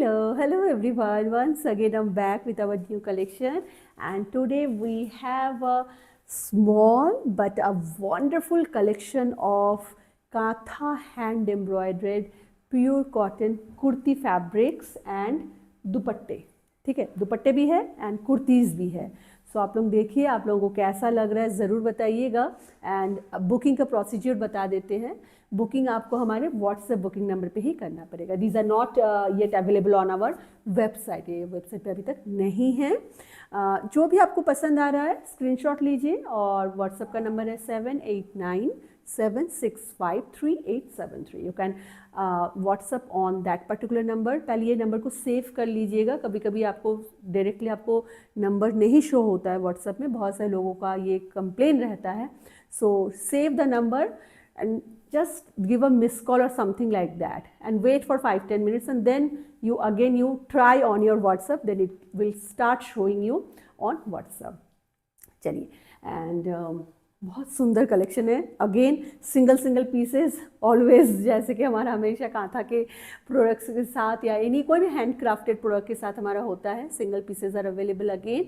Hello everyone. Once again, I'm back with our new collection, and today we have a small but a wonderful collection of Katha hand embroidered pure cotton kurti fabrics and दुपट्टे. ठीक है, दुपट्टे भी है and kurtis भी है. सो आप लोग देखिए आप लोगों को कैसा लग रहा है ज़रूर बताइएगा. एंड बुकिंग का प्रोसीजर बता देते हैं. बुकिंग आपको हमारे व्हाट्सएप बुकिंग नंबर पे ही करना पड़ेगा. These are not yet available on our website. ये वेबसाइट पे अभी तक नहीं है. जो भी आपको पसंद आ रहा है स्क्रीनशॉट लीजिए और व्हाट्सएप का नंबर है 7897653873. You can WhatsApp on that particular number. पहले ये नंबर को सेव कर लीजिएगा. कभी कभी आपको डायरेक्टली आपको नंबर नहीं शो होता है व्हाट्सएप में. बहुत सारे लोगों का ये कंप्लेन रहता है. सो save the number and just give a missed call or something like that and wait for 5-10 minutes and then you try on your WhatsApp, then it will start showing you on WhatsApp. चलिए and बहुत सुंदर collection है. Again single pieces always, जैसे कि हमारा हमेशा कांथा के products के साथ या एनी कोई भी हैंड क्राफ्टेड प्रोडक्ट के साथ हमारा होता है. Single pieces are available. Again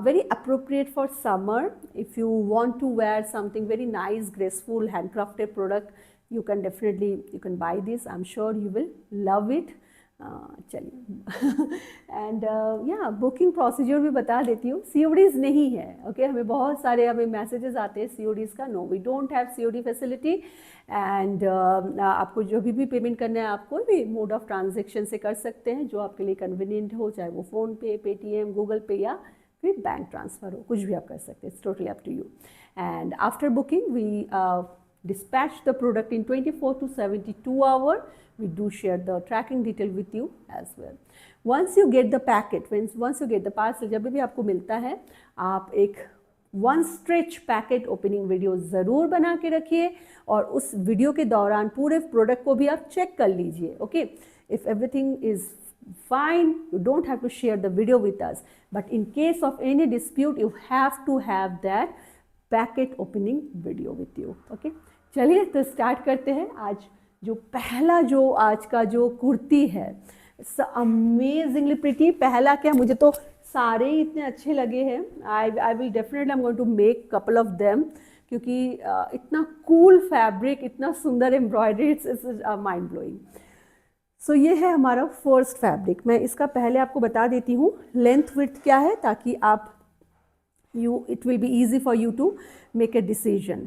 very appropriate for summer. If you want to wear something very nice graceful hand crafted product you can buy this. I'm sure you will love it. चलिए and या booking procedure भी बता देती हूँ. CODs नहीं है. Okay हमें बहुत सारे मैसेजेस आते हैं CODs का. No, we don't have COD facility. And आपको जो भी पेमेंट करना है आप कोई भी मोड ऑफ ट्रांजेक्शन से कर सकते हैं जो आपके लिए कन्वीनियंट हो, चाहे वो फ़ोनपे, पेटीएम, गूगल पे या फिर बैंक ट्रांसफ़र हो. कुछ भी आप कर सकते हैं. It's totally up to you. And after booking we dispatch the product in 24 to 72 hours. We do share the tracking detail with you as well. Once you get the packet, once you get the parcel, जब भी आपको मिलता है आप एक one stretch packet opening video ज़रूर बना के रखिए और उस वीडियो के दौरान पूरे प्रोडक्ट को भी आप चेक कर लीजिए. Okay, if everything is fine, you don't have to share the video with us, but in case of any dispute you have to have that packet opening video with you. Okay चलिए तो start करते हैं. आज आज का जो कुर्ती है it's amazingly pretty. पहला क्या, मुझे तो सारे ही इतने अच्छे लगे हैं. I will definitely I am going to make couple of them क्योंकि इतना कूल फैब्रिक, इतना सुंदर embroidery, it's mind blowing. So ये है हमारा फर्स्ट फैब्रिक. मैं इसका पहले आपको बता देती हूँ लेंथ विड्थ क्या है ताकि आप it will be easy for you to make a decision.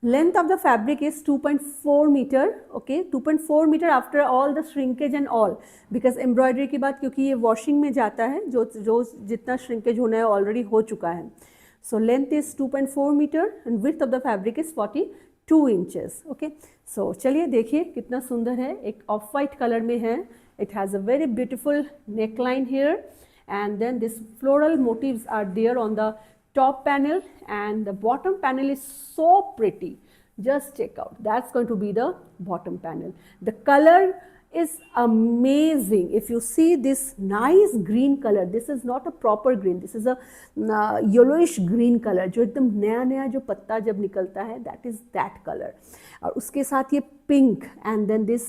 Length of the fabric is 2.4 meter. Okay, 2.4 meter after all the shrinkage and all, because embroidery की बात, क्योंकि ये washing में जाता है, जो जितना shrinkage होना है already हो चुका है. So length is 2.4 meter and width of the fabric is 42 inches. Okay, so चलिए देखिए कितना सुंदर है. एक ऑफ वाइट कलर में है. It has a very beautiful neckline here and then this floral motifs are there on the top panel and the bottom panel is so pretty. Just check out. That's going to be the bottom panel. The color is amazing. If you see this nice green color, this is not a proper green. This is a yellowish green color. जो एकदम नया जो पत्ता जब निकलता है, that is that color. और उसके साथ ये pink and then this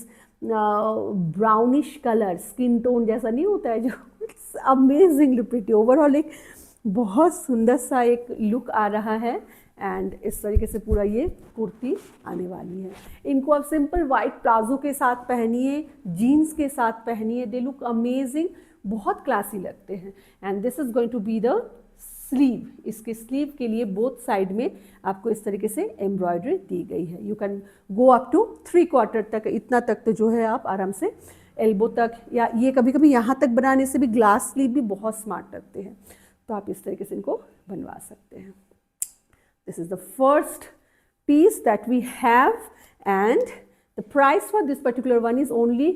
brownish color, skin tone जैसा नहीं होता है जो, it's amazingly pretty. Overall एक बहुत सुंदर सा एक लुक आ रहा है. एंड इस तरीके से पूरा ये कुर्ती आने वाली है. इनको आप सिंपल वाइट प्लाजो के साथ पहनिए, जीन्स के साथ पहनिए. दे लुक अमेजिंग, बहुत क्लासी लगते हैं. And this is going to be the sleeve. इसके स्लीव के लिए बोथ साइड में आपको इस तरीके से एम्ब्रॉयडरी दी गई है. You can go up to 3/4 तक. इतना तक तो जो है आप आराम से एल्बो तक, या ये कभी कभी यहाँ तक बनाने से भी ग्लास स्लीव भी बहुत स्मार्ट लगते हैं, तो आप इस तरीके से इनको बनवा सकते हैं. This is the first piece that we have and the price for this particular one is only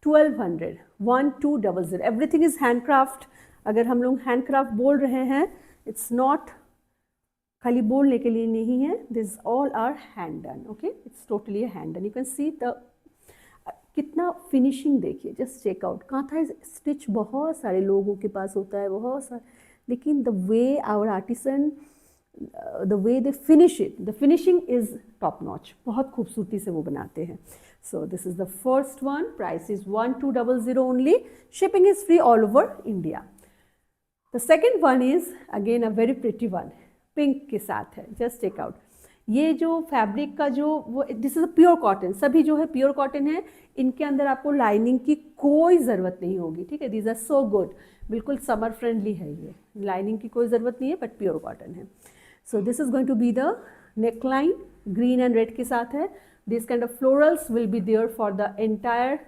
1200. 1200. Everything is handcraft. अगर हम लोग हैंडक्राफ्ट बोल रहे हैं, इट्स नॉट खाली बोलने के लिए नहीं है. This all are hand done. Okay, it's totally hand done. You can see the कितना फिनिशिंग देखिए. Just check out. Kantha stitch बहुत सारे लोगों के पास होता है, बहुत सारे, लेकिन the way our artisan, the way they finish it, the finishing is top notch. बहुत खूबसूरती से वो बनाते हैं. So this is the first one. Price is 1200 only. Shipping is free all over India. The second one is again a very pretty one. Pink के साथ है. Just take out. ये जो फैब्रिक का जो वो this is a pure cotton. सभी जो है प्योर कॉटन है. इनके अंदर आपको लाइनिंग की कोई ज़रूरत नहीं होगी. ठीक है. These are so good. बिल्कुल समर फ्रेंडली है ये. लाइनिंग की कोई ज़रूरत नहीं है बट प्योर कॉटन है. So this is going to be the neck line. Green and red के साथ है. This kind of florals will be there for the entire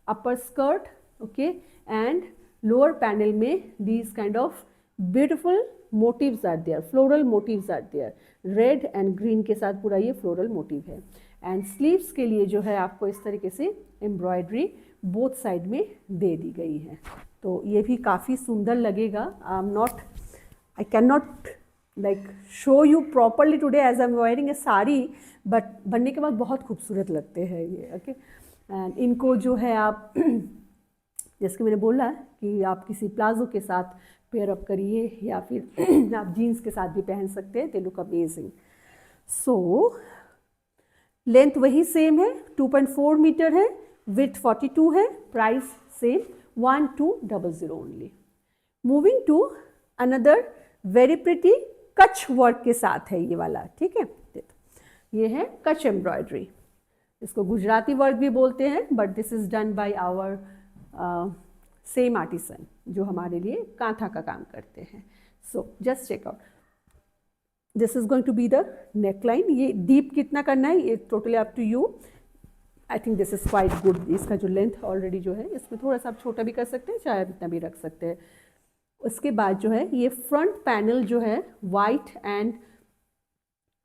upper skirt. Okay. And lower panel में these kind of beautiful motifs are there, floral motifs are there. Red and green के साथ पूरा ये floral motive है. And sleeves के लिए जो है आपको इस तरीके से एम्ब्रॉयडरी बोथ साइड में दे दी गई है. तो ये भी काफ़ी सुंदर लगेगा. I can not like show you properly today as I am wearing a sari, but बनने के बाद बहुत खूबसूरत लगते हैं ये. ओके. एंड इनको जो है आप जैसे कि मैंने बोला कि आप किसी प्लाजो के साथ पेयर अप करिए या फिर आप जीन्स के साथ भी पहन सकते हैं. They look amazing. So length वही सेम है. 2.4 मीटर है. विड्थ 42 है. Price same 1200 only. Moving to another very pretty Kutch work के साथ है ये वाला. ठीक है. ये है कच्छ एम्ब्रॉयडरी. इसको गुजराती वर्क भी बोलते हैं but this is done by our same artisan जो हमारे लिए कांथा का काम करते हैं. So just check out. This is going to be the neck line. ये डीप कितना करना है ये totally up to you. I think this is quite good. इसका जो लेंथ ऑलरेडी जो है इसमें थोड़ा सा आप छोटा भी कर सकते हैं, चाहे इतना भी रख सकते हैं. उसके बाद जो है ये फ्रंट पैनल जो है वाइट एंड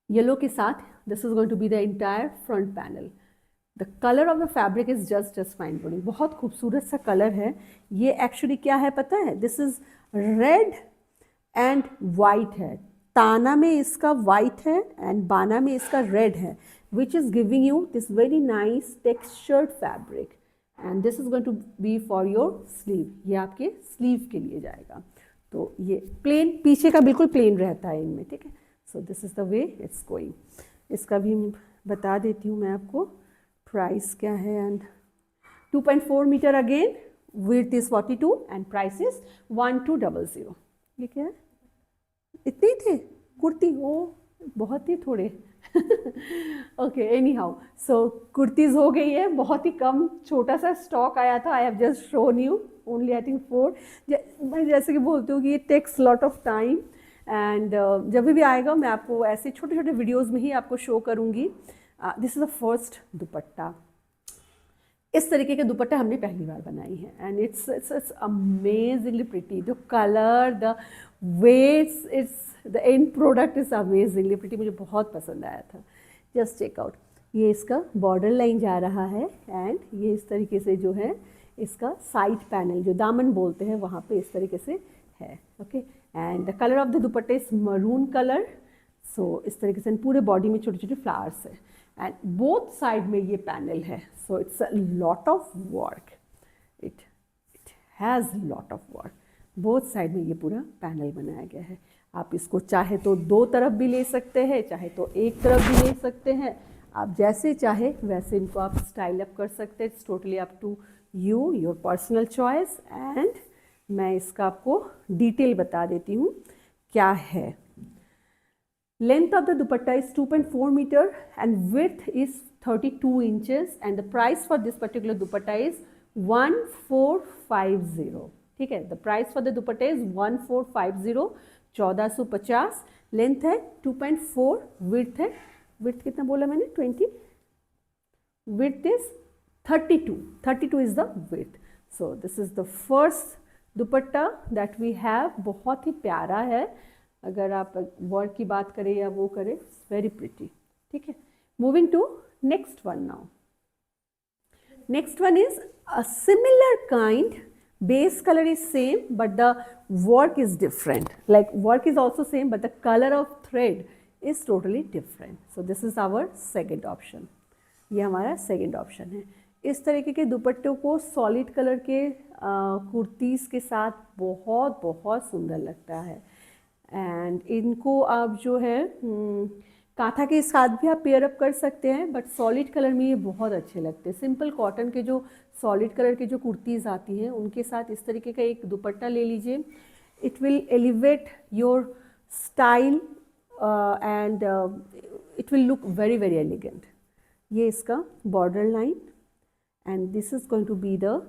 येलो के साथ. This is going to be the entire front panel. The colour of the fabric is just fine blowing. बहुत खूबसूरत सा कलर है. ये एक्चुअली क्या है पता है? This is red and white है. ताना में इसका वाइट है एंड बाना में इसका रेड है, which is giving you this very nice textured fabric. And this is going to be for your sleeve. ये आपके स्लीव के लिए जाएगा. तो ये प्लेन पीछे का बिल्कुल प्लेन रहता है इनमें. ठीक है. So this is the way it's going. इसका भी बता देती हूँ मैं आपको प्राइस क्या है. And 2.4 metre again. Width is 42 and price is 1200. ये क्या है? इतने ही थे कुर्ती. ओ बहुत ही थोड़े. Okay. Any how so kurtis हो गई है. बहुत ही कम छोटा सा स्टॉक आया था. I have just shown you only I think 4. मैं जैसे कि बोलती हूँ कि ये takes lot of time and जब भी आएगा मैं आपको ऐसे छोटे छोटे वीडियोज़ में ही आपको शो करूँगी. This is the first dupatta. इस तरीके के दुपट्टे हमने पहली बार बनाई है and it's amazingly pretty. The colour, the weights, it's the end product is amazingly pretty. मुझे बहुत पसंद आया था. Just check out. ये इसका बॉर्डर लाइन जा रहा है एंड ये इस तरीके से जो है इसका साइड पैनल जो दामन बोलते हैं वहाँ पे इस तरीके से है. Okay. And the colour of the दुपट्टे इज मरून कलर. सो इस तरीके से पूरे बॉडी में छोटे छोटे फ्लावर्स है एंड बोथ साइड में ये पैनल है. So it's a lot of work. It has lot of work. Both side में ये पूरा पैनल बनाया गया है. आप इसको चाहे तो दो तरफ भी ले सकते हैं, चाहे तो एक तरफ भी ले सकते हैं. आप जैसे चाहे वैसे इनको आप स्टाइल अप कर सकते हैं. It's totally up to you, your personal choice. And मैं इसका आपको डिटेल बता देती हूँ क्या है. Length of the dupatta is 2.4 meter and width is 32 inches and the price for this particular dupatta is 1450. ठीक है. The price for the dupatta is 1450. 1450. Length है 2.4. width है, width कितना बोला मैंने? 20. width is 32. 32 is the width. So this is the first dupatta that we have. बहुत ही प्यारा है. अगर आप वर्क की बात करें या वो करें, वेरी प्रिटी. ठीक है. Moving to next one now. Next one is a similar kind. Base colour is same but the work is different. Like work is also same but the colour of thread is totally different. So this is our second option. ये हमारा second option है. इस तरीके के दुपट्टों को solid colour के कुर्तीज़ के साथ बहुत बहुत सुंदर लगता है. एंड इनको आप जो है कांथा के साथ भी आप पेयर अप कर सकते हैं, बट सॉलिड कलर में ये बहुत अच्छे लगते हैं। सिंपल कॉटन के जो सॉलिड कलर के जो कुर्तीज़ आती हैं उनके साथ इस तरीके का एक दुपट्टा ले लीजिए। It will elevate your style and it will look very very elegant. ये इसका border line and this is going to be the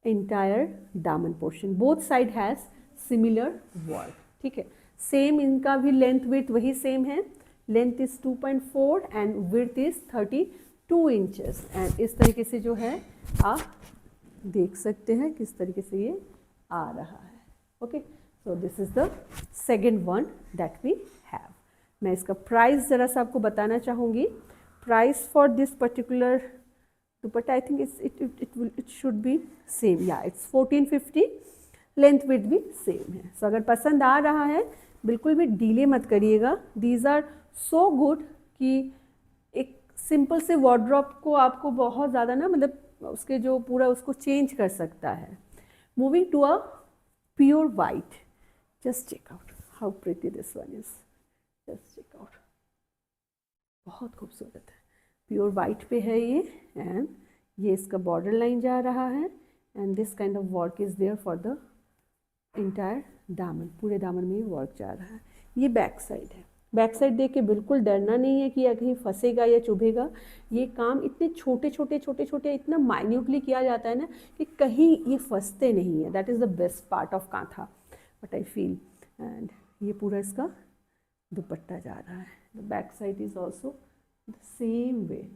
entire दामन portion. Both side has similar work, ठीक है। सेम इनका भी लेंथ विड्थ वही same है। Length is 2.4 and width is 32 inches. And इस तरीके से जो है आप देख सकते हैं किस तरीके से ये आ रहा है। Okay, so this is the second one that we have. मैं इसका प्राइस ज़रा सा आपको बताना चाहूँगी। Price for this particular dupatta I think it should be same, या इट्स 1450। लेंथ विड्थ भी सेम है। सो अगर पसंद आ रहा है बिल्कुल भी डीले मत करिएगा। दीज आर सो गुड कि एक सिंपल से वार्डरोब को आपको बहुत ज़्यादा ना, मतलब उसके जो पूरा उसको चेंज कर सकता है। Moving to a pure white, just check out how pretty this one is. Just check out, बहुत खूबसूरत है। प्योर वाइट पे है ये एंड ये इसका बॉर्डर लाइन जा रहा है and this kind of work is there for the entire दामन। पूरे दामन में ये वर्क जा रहा है। ये बैक साइड है। बैक साइड देख के बिल्कुल डरना नहीं है कि या कहीं फंसेगा या चुभेगा। ये काम इतने छोटे छोटे छोटे छोटे इतना माइन्यूटली किया जाता है ना कि कहीं ये फंसते नहीं है। That is the best part of kantha but I feel. And ये पूरा इसका दुपट्टा जा रहा है। The back side is also the same way,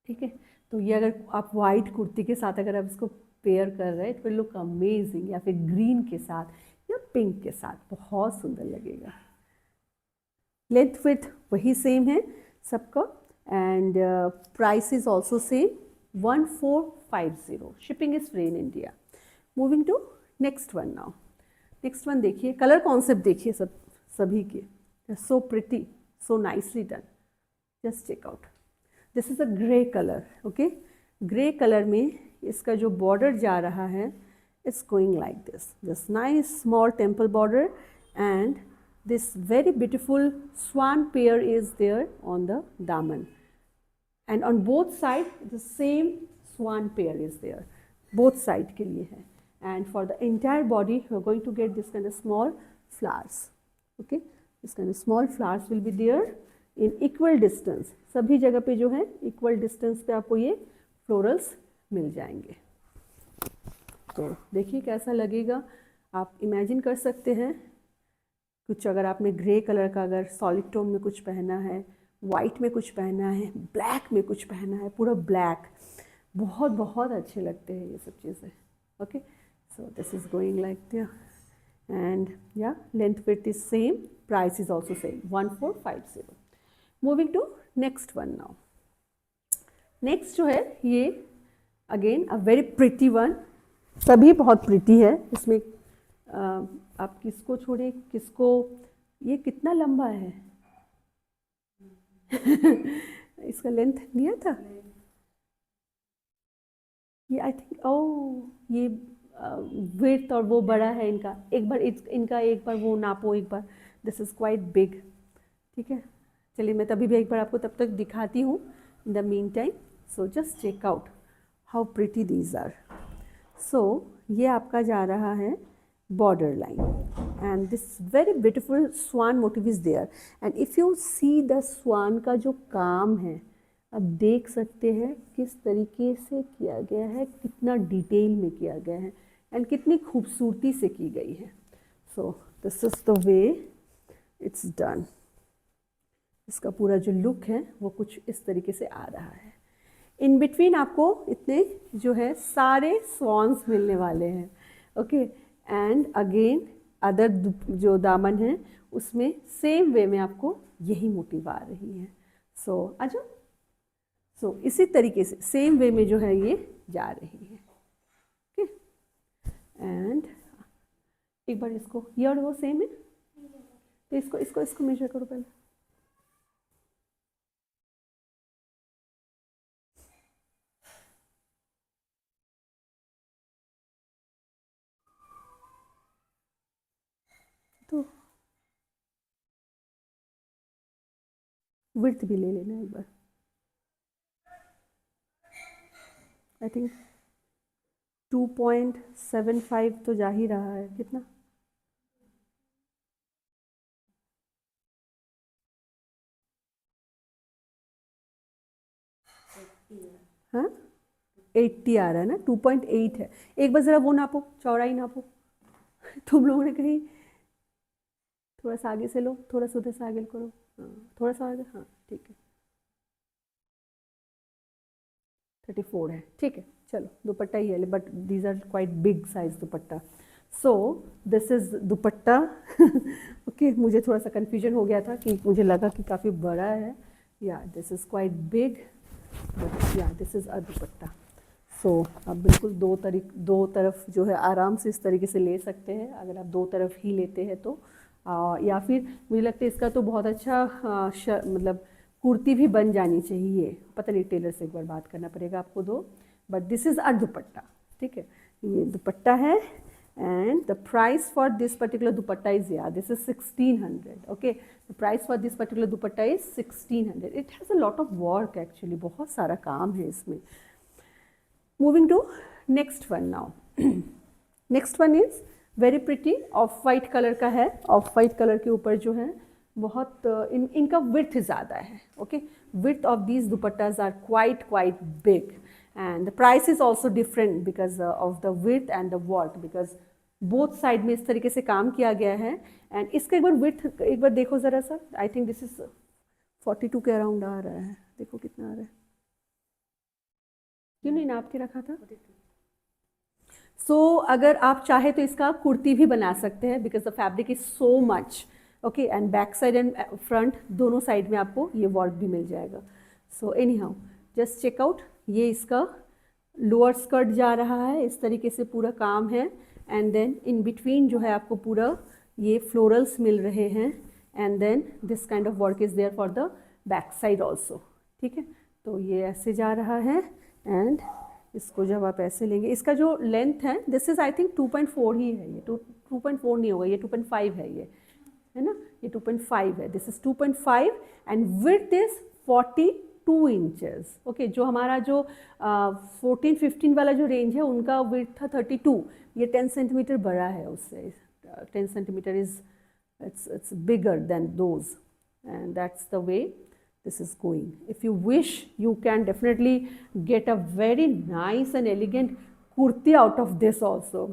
ठीक है। तो ये अगर आप वाइट कुर्ती के साथ अगर आप इसको पेयर कर रहे हैं इट विल लुक अमेजिंग, या फिर ग्रीन के साथ या पिंक के साथ बहुत सुंदर लगेगा। लेंथ विड्थ वही सेम है सबका and price is also same 1450। Shipping is free in India. Moving to next one now. Next one देखिए, कलर कॉन्सेप्ट देखिए सभी के, so pretty, so nicely done. Just check out, this is a grey colour. Okay, grey colour में इसका जो border जा रहा है it's going like this nice small temple border and this very beautiful swan pair is there on the daman, and on both side the same swan pair is there, both side के लिए है। and for the entire body we are going to get this kind of small flowers. okay, this kind of small flowers will be there in equal distance. सभी जगह पे जो है equal distance पे आपको ये florals मिल जाएंगे। तो देखिए कैसा लगेगा, आप इमेजिन कर सकते हैं कुछ अगर आपने ग्रे कलर का अगर सॉलिड टोन में कुछ पहना है, वाइट में कुछ पहना है, ब्लैक में कुछ पहना है, पूरा ब्लैक, बहुत बहुत अच्छे लगते हैं ये सब चीज़ें। Okay, so this is going like there and या length width is same, price is also same 1450। Moving to next one now. Next जो है ये again a very pretty one. सभी बहुत प्रिटी है इसमें। आप किसको छोड़े किसको, ये कितना लंबा है इसका लेंथ दिया था ये आई थिंक। ओ ये विड्थ और वो बड़ा है इनका। एक बार इनका एक बार वो नापो एक बार। दिस इज़ क्वाइट बिग, ठीक है। चलिए मैं तभी भी एक बार आपको तब तक दिखाती हूँ in the meantime. So just check out how pretty these are. सो ये आपका जा रहा है border line and this very beautiful swan motif is there and if you see the swan का जो काम है आप देख सकते हैं किस तरीके से किया गया है, कितना डिटेल में किया गया है एंड कितनी खूबसूरती से की गई है। So this is the way it's done. इसका पूरा जो लुक है वो कुछ इस तरीके से आ रहा है। इन बिटवीन आपको इतने जो है सारे स्वॉन्स मिलने वाले हैं। ओके, एंड अगेन अदर जो दामन है उसमें सेम वे में आपको यही मोटिव आ रही है। सो अच्छा, सो इसी तरीके से सेम वे में जो है ये जा रही है। ओके, एंड एक बार इसको, ये और वो सेम है तो इसको इसको इसको मेजर करो पहले। तो विड्थ भी ले लेना एक बार। आई थिंक 2.75 तो जा ही रहा है, कितना? हाँ 80 आ रहा है ना, 2.8 है। एक बार ज़रा वो नापो, चौड़ाई नापो। तुम लोगों ने कहीं थोड़ा सा आगे से लो, थोड़ा सा उधर से आगे करो, हाँ थोड़ा सा आगे, हाँ ठीक है 34 है, ठीक है। चलो दुपट्टा ही है, but these are quite big size dupatta. So this is dupatta. Okay मुझे थोड़ा सा कन्फ्यूजन हो गया था कि मुझे लगा कि काफ़ी बड़ा है। या this is quite big, but या दिस इज़ अ दुपट्टा। सो आप बिल्कुल दो तरफ जो है आराम से इस तरीके से ले सकते हैं, अगर आप दो तरफ ही लेते हैं तो। या फिर मुझे लगता है इसका तो बहुत अच्छा मतलब कुर्ती भी बन जानी चाहिए। पता नहीं, टेलर से एक बार बात करना पड़ेगा आपको दो। बट दिस इज़ अ दुपट्टा, ठीक है, ये दुपट्टा है। and the price for this particular dupatta is, yeah, this is 1600. Okay, the price for this particular dupatta is 1600. It has a lot of work actually, बहुत सारा काम है इसमें। Moving to next one now. Next one is very pretty, of white colour का है। Of white colour के ऊपर जो है बहुत इनका विड्थ ज़्यादा है। Okay, width of these dupattas are quite big, and the price is also different because of the width and the work, because both side में इस तरीके से काम किया गया है। एंड इसका एक बार विड्थ एक बार देखो ज़रा सा, आई थिंक दिस इज 42 के अराउंड आ रहा है। देखो कितना आ रहा है, क्यों नहीं नाप के रखा था? अगर आप चाहे तो इसका कुर्ती भी बना सकते हैं, because the fabric is so much. Okay, and back side and front दोनों साइड में आपको ये वर्क भी मिल जाएगा। So any how just check out, ये इसका लोअर स्कर्ट जा रहा है, इस तरीके से पूरा काम है। एंड देन इन बिटवीन जो है आपको पूरा ये फ्लोरल्स मिल रहे हैं। And then this kind of work is there for the back side also. ठीक है, तो ये ऐसे जा रहा है। एंड इसको जब आप ऐसे लेंगे, इसका जो लेंथ है दिस इज़ आई थिंक 2.4 ही है, ये 2.4 नहीं होगा, ये 2.5 है, ये है ना, ये 2.5 है। This is 2.5 and width is 42 inches. Okay, जो हमारा जो 14-15 वाला जो रेंज है उनका विड्थ था 32, ये 10 सेंटीमीटर बड़ा है उससे। 10 centimetre is it's bigger than those, and that's the way this is going. If you wish, you can definitely get a very nice and elegant kurti out of this also.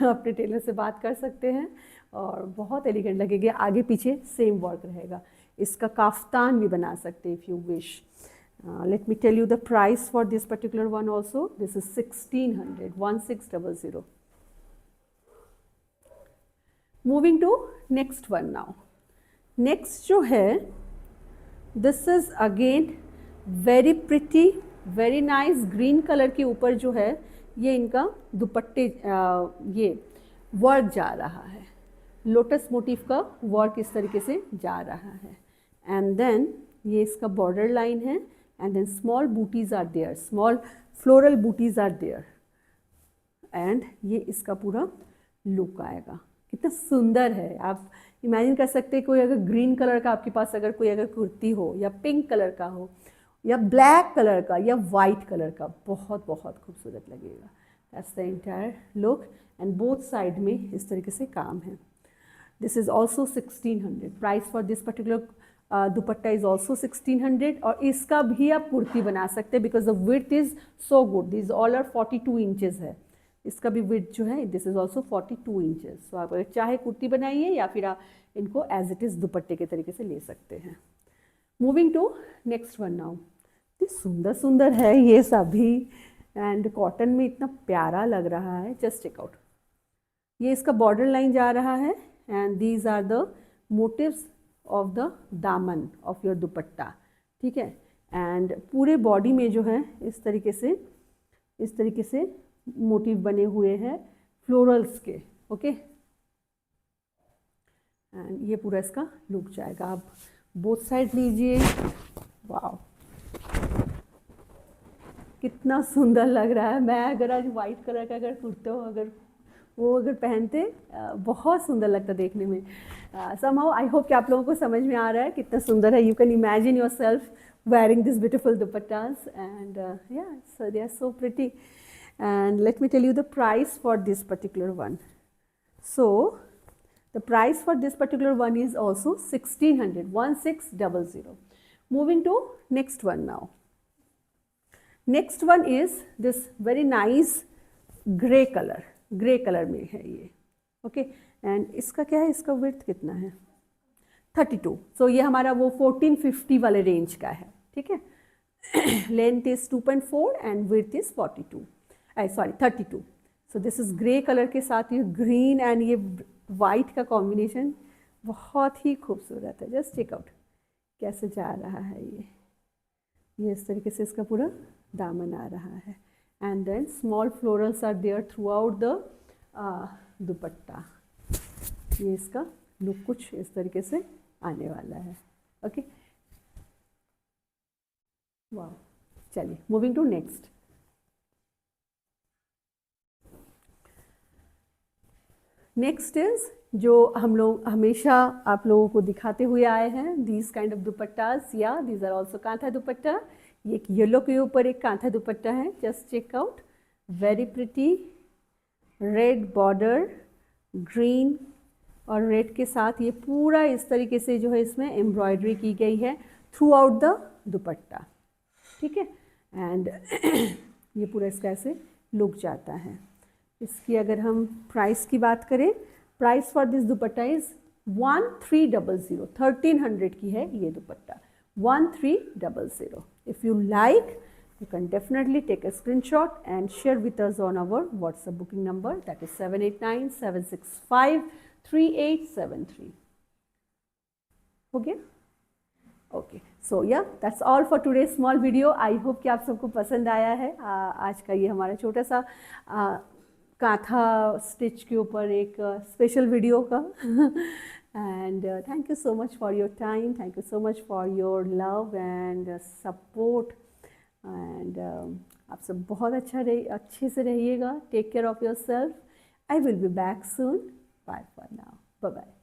अपने Taylor से बात कर सकते हैं और बहुत elegant लगेगी, आगे पीछे सेम वर्क रहेगा। इसका काफ्तान भी बना सकते हैं if you wish. Let me tell you the price for this particular one also. This is 1600, 1600. Moving to next one now. Next जो है, this is again very pretty, very nice green color के ऊपर जो है ये इनका दुपट्टे ये वर्क जा रहा है, लोटस मोटिव का वर्क इस तरीके से जा रहा है। एंड देन ये इसका बॉर्डर लाइन है, and then small butis are there, small floral butis are there. And ये इसका पूरा लुक आएगा। कितना सुंदर है, आप इमेजिन कर सकते हैं कोई अगर ग्रीन कलर का आपके पास अगर कोई अगर कुर्ती हो, या पिंक कलर का हो, या ब्लैक कलर का, या वाइट कलर का, बहुत बहुत खूबसूरत लगेगा। That's the entire look. And both side में इस तरीके से काम है। This is also 1600। Price for this particular dupatta is also 1600, और इसका भी आप कुर्ती बना सकते हैं because the width is so good. This all are 42 inches है, इसका भी विड्थ जो है this is also 42 inches. So आप अगर चाहे कुर्ती बनाइए या फिर आप इनको एज इट इज़ दुपट्टे के तरीके से ले सकते हैं। Moving to next one now. सुंदर सुंदर है ये सभी, एंड कॉटन में इतना प्यारा लग रहा है। जस्ट चेक आउट, ये इसका बॉर्डर लाइन जा रहा है, and these are the motifs of the दामन ऑफ योर दुपट्टा। ठीक है, एंड पूरे बॉडी में जो है इस तरीके से मोटिव बने हुए हैं फ्लोरल्स के। ओके, एंड ये पूरा इसका लुक जाएगा। आप बोथ साइड लीजिए, वाह कितना सुंदर लग रहा है। मैं अगर आज वाइट कलर का अगर कुर्ता अगर वो अगर पहनते बहुत सुंदर लगता देखने में। समहाउ आई होप कि आप लोगों को समझ में आ रहा है कितना सुंदर है। You can imagine your self wearing these beautiful dupattas, and yeah, so they are so pretty. And let me tell you the price for this particular one. So the price for this particular one is also 1600, 1600. Moving to next one now. Next one is this very nice gray color. Grey colour में है ये, okay. And इसका क्या है, इसका width कितना है, 32। सो ये हमारा वो 1450 वाले रेंज का है, ठीक है। Length is 2.4 and width is 32। So this is grey colour के साथ ये ग्रीन एंड ये वाइट का कॉम्बिनेशन बहुत ही खूबसूरत है। जस्ट चेक आउट कैसे जा रहा है ये इस तरीके से इसका पूरा दामन आ रहा है। And then small florals are there throughout the दुपट्टा। ये इसका लुक कुछ इस तरीके से आने वाला है, ओके। वाह, चलिए moving to next. Next is जो हम लोग हमेशा आप लोगों को दिखाते हुए आए हैं, दीज काइंड ऑफ दुपट्टास, या these are also kantha dupatta. ये एक येलो के ऊपर एक कांथा दुपट्टा है। Just check out, very pretty, red border, green और रेड के साथ ये पूरा इस तरीके से जो है इसमें एम्ब्रॉयडरी की गई है थ्रू आउट द दुपट्टा, ठीक है। एंड ये पूरा इसका ऐसे लुक जाता है। इसकी अगर हम प्राइस की बात करें, price for this dupatta is 1300, 1300 की है ये दुपट्टा, 1300। If you like, you can definitely take a screenshot and share with us on our WhatsApp booking number, that is 789-765-3873. Okay? Okay. So yeah, that's all for today's small video. I hope कि आप सबको पसंद आया है आज का ये हमारा छोटा सा कांथा स्टिच के ऊपर एक स्पेशल वीडियो का। And thank you so much for your time, thank you so much for your love and support, and आप सब बहुत अच्छे से रहिएगा। Take care of yourself. I will be back soon. Bye for now. Bye bye.